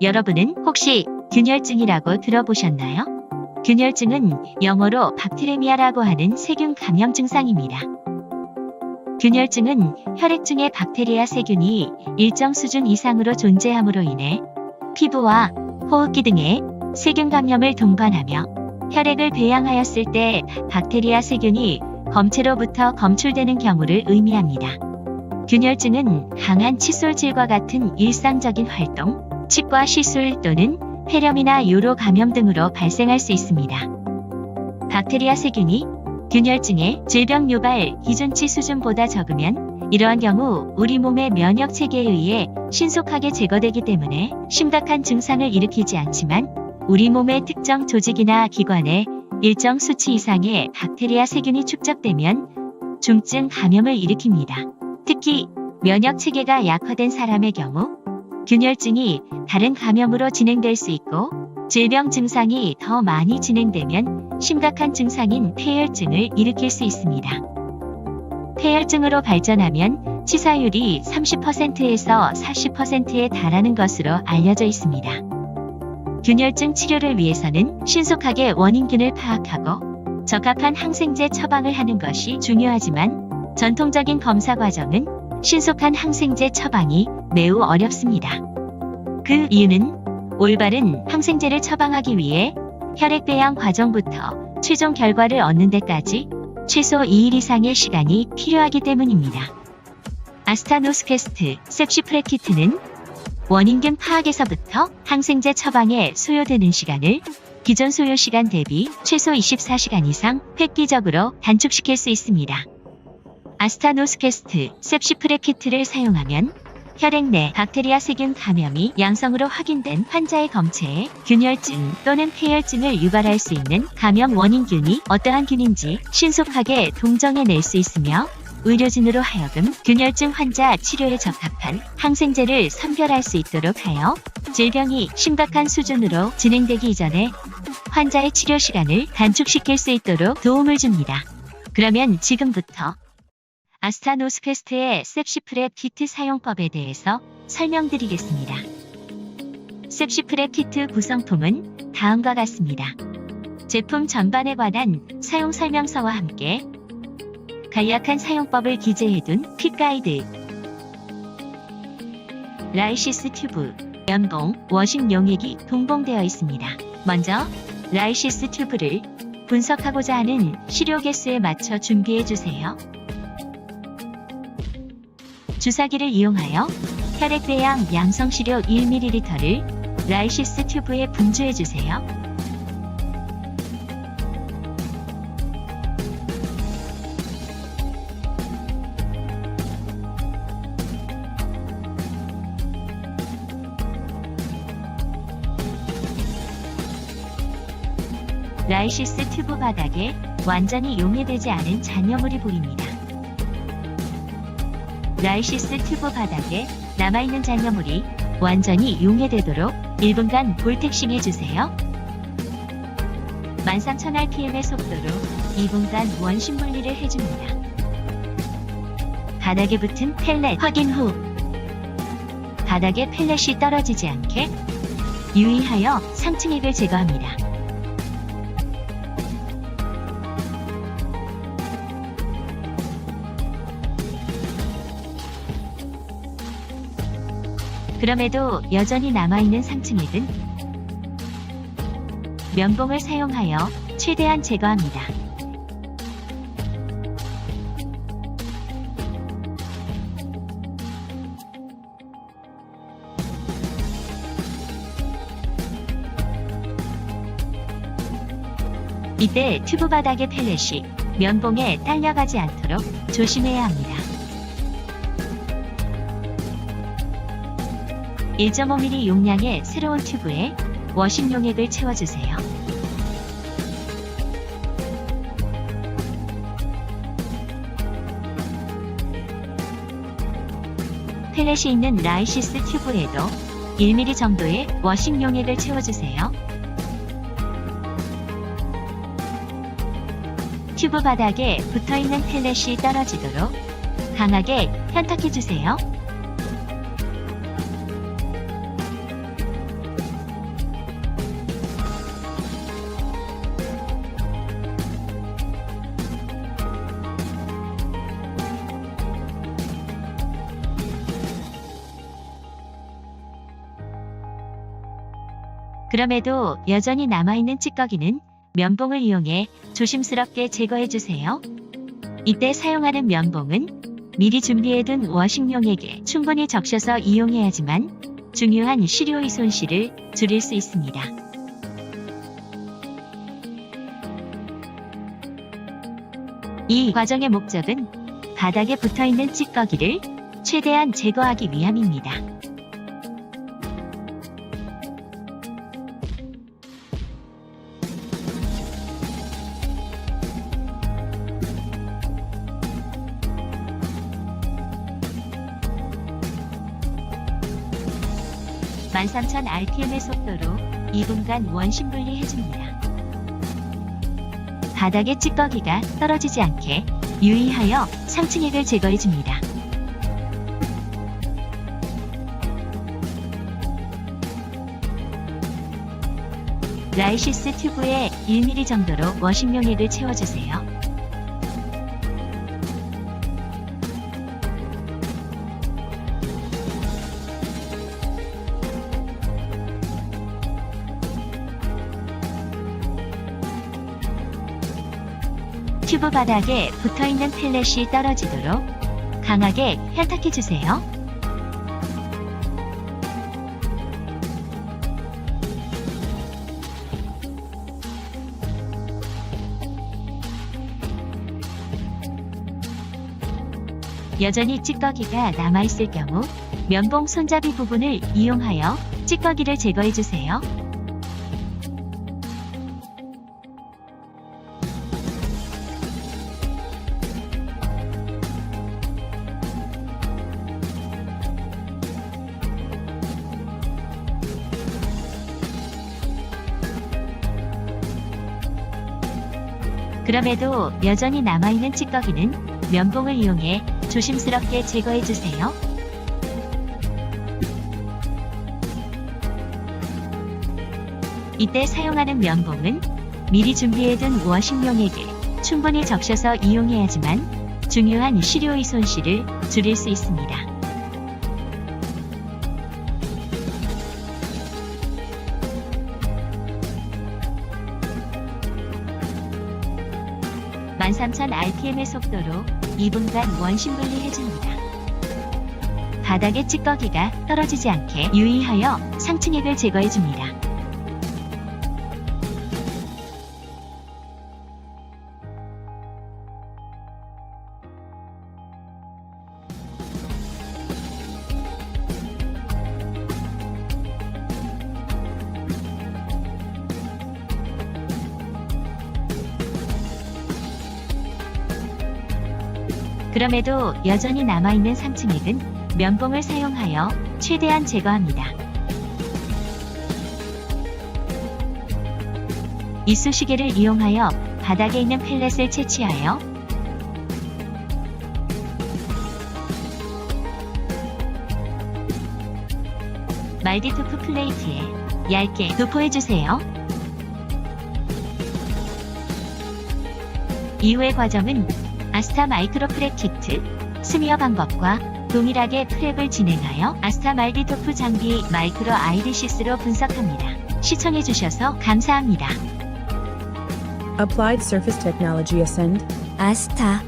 여러분은 혹시 균열증이라고 들어보셨나요? 균열증은 영어로 박테레미아라고 하는 세균 감염 증상입니다. 균열증은 혈액 중에 박테리아 세균이 일정 수준 이상으로 존재함으로 인해 피부와 호흡기 등의 세균 감염을 동반하며 혈액을 배양하였을 때 박테리아 세균이 검체로부터 검출되는 경우를 의미합니다. 균열증은 강한 칫솔질과 같은 일상적인 활동, 치과 시술 또는 폐렴이나 요로 감염 등으로 발생할 수 있습니다. 박테리아 세균이 균열증의 질병 유발 기준치 수준보다 적으면 이러한 경우 우리 몸의 면역 체계에 의해 신속하게 제거되기 때문에 심각한 증상을 일으키지 않지만 우리 몸의 특정 조직이나 기관에 일정 수치 이상의 박테리아 세균이 축적되면 중증 감염을 일으킵니다. 특히 면역 체계가 약화된 사람의 경우 균열증이 다른 감염으로 진행될 수 있고 질병 증상이 더 많이 진행되면 심각한 증상인 폐혈증을 일으킬 수 있습니다. 폐혈증으로 발전하면 치사율이 30%에서 40%에 달하는 것으로 알려져 있습니다. 균열증 치료를 위해서는 신속하게 원인균을 파악하고 적합한 항생제 처방을 하는 것이 중요하지만 전통적인 검사 과정은 신속한 항생제 처방이 매우 어렵습니다. 그 이유는 올바른 항생제를 처방하기 위해 혈액 배양 과정부터 최종 결과를 얻는 데까지 최소 2일 이상의 시간이 필요하기 때문입니다. 아스타노스퀘스트 셉시프레키트는 원인균 파악에서부터 항생제 처방에 소요되는 시간을 기존 소요 시간 대비 최소 24시간 이상 획기적으로 단축시킬 수 있습니다. 아스타노스퀘스트 셉시프레키트를 사용하면 혈액 내 박테리아 세균 감염이 양성으로 확인된 환자의 검체에 균열증 또는 폐혈증을 유발할 수 있는 감염 원인균이 어떠한 균인지 신속하게 동정해낼 수 있으며 의료진으로 하여금 균열증 환자 치료에 적합한 항생제를 선별할 수 있도록 하여 질병이 심각한 수준으로 진행되기 이전에 환자의 치료 시간을 단축시킬 수 있도록 도움을 줍니다. 그러면 지금부터 아스타노스퀘스트의 셉시프랩 키트 사용법에 대해서 설명드리겠습니다. 셉시프랩 키트 구성품은 다음과 같습니다. 제품 전반에 관한 사용 설명서와 함께 간략한 사용법을 기재해둔 퀵 가이드, 라이시스 튜브, 면봉, 워싱 용액이 동봉되어 있습니다. 먼저 라이시스 튜브를 분석하고자 하는 시료 개수에 맞춰 준비해주세요. 주사기를 이용하여 혈액 배양 양성 시료 1ml를 라이시스 튜브에 분주해주세요. 라이시스 튜브 바닥에 완전히 용해되지 않은 잔여물이 보입니다. 라이시스 튜브 바닥에 남아있는 잔여물이 완전히 용해되도록 1분간 볼텍싱해주세요. 13000rpm의 속도로 2분간 원심 분리를 해줍니다. 바닥에 붙은 펠렛 확인 후 바닥에 펠렛이 떨어지지 않게 유의하여 상층액을 제거합니다. 그럼에도 여전히 남아있는 상층액은 면봉을 사용하여 최대한 제거합니다. 이때 튜브 바닥의 펠렛이 면봉에 딸려가지 않도록 조심해야 합니다. 1.5mm 용량의 새로운 튜브에 워싱 용액을 채워주세요. 펠렛이 있는 라이시스 튜브에도 1mm 정도의 워싱 용액을 채워주세요. 튜브 바닥에 붙어있는 펠렛이 떨어지도록 강하게 현탁해주세요. 그럼에도 여전히 남아있는 찌꺼기는 면봉을 이용해 조심스럽게 제거해주세요. 이때 사용하는 면봉은 미리 준비해둔 워싱용액에 충분히 적셔서 이용해야지만 중요한 시료의 손실을 줄일 수 있습니다. 이 과정의 목적은 바닥에 붙어있는 찌꺼기를 최대한 제거하기 위함입니다. (13,000rpm의) 속도로 2분간 원심 분리해줍니다. 바닥에 찌꺼기가 떨어지지 않게 유의하여 상층액을 제거해줍니다. 라이시스 튜브에 1mm 정도로 워싱용액을 채워주세요. 튜브 바닥에 붙어있는 펠렛이 떨어지도록 강하게 혈탁해주세요. 여전히 찌꺼기가 남아있을 경우 면봉 손잡이 부분을 이용하여 찌꺼기를 제거해주세요. 그럼에도 여전히 남아있는 찌꺼기는 면봉을 이용해 조심스럽게 제거해주세요. 이때 사용하는 면봉은 미리 준비해둔 워싱용액에 충분히 적셔서 이용해야지만 중요한 시료의 손실을 줄일 수 있습니다. (13,000rpm의) 속도로 2분간 원심 분리해줍니다. 바닥에 찌꺼기가 떨어지지 않게 유의하여 상층액을 제거해줍니다. 그럼에도 여전히 남아있는 상층액은 면봉을 사용하여 최대한 제거합니다. 이쑤시개를 이용하여 바닥에 있는 펠렛을 채취하여 말디토프 플레이트에 얇게 도포해주세요. 이후의 과정은 아스타 마이크로 프랩 키트 스미어 방법과 동일하게 프랩을 진행하여 아스타 말디토프 장비 마이크로 아이리시스로 분석합니다. 시청해주셔서 감사합니다. Applied Surface Technology Ascend 아스타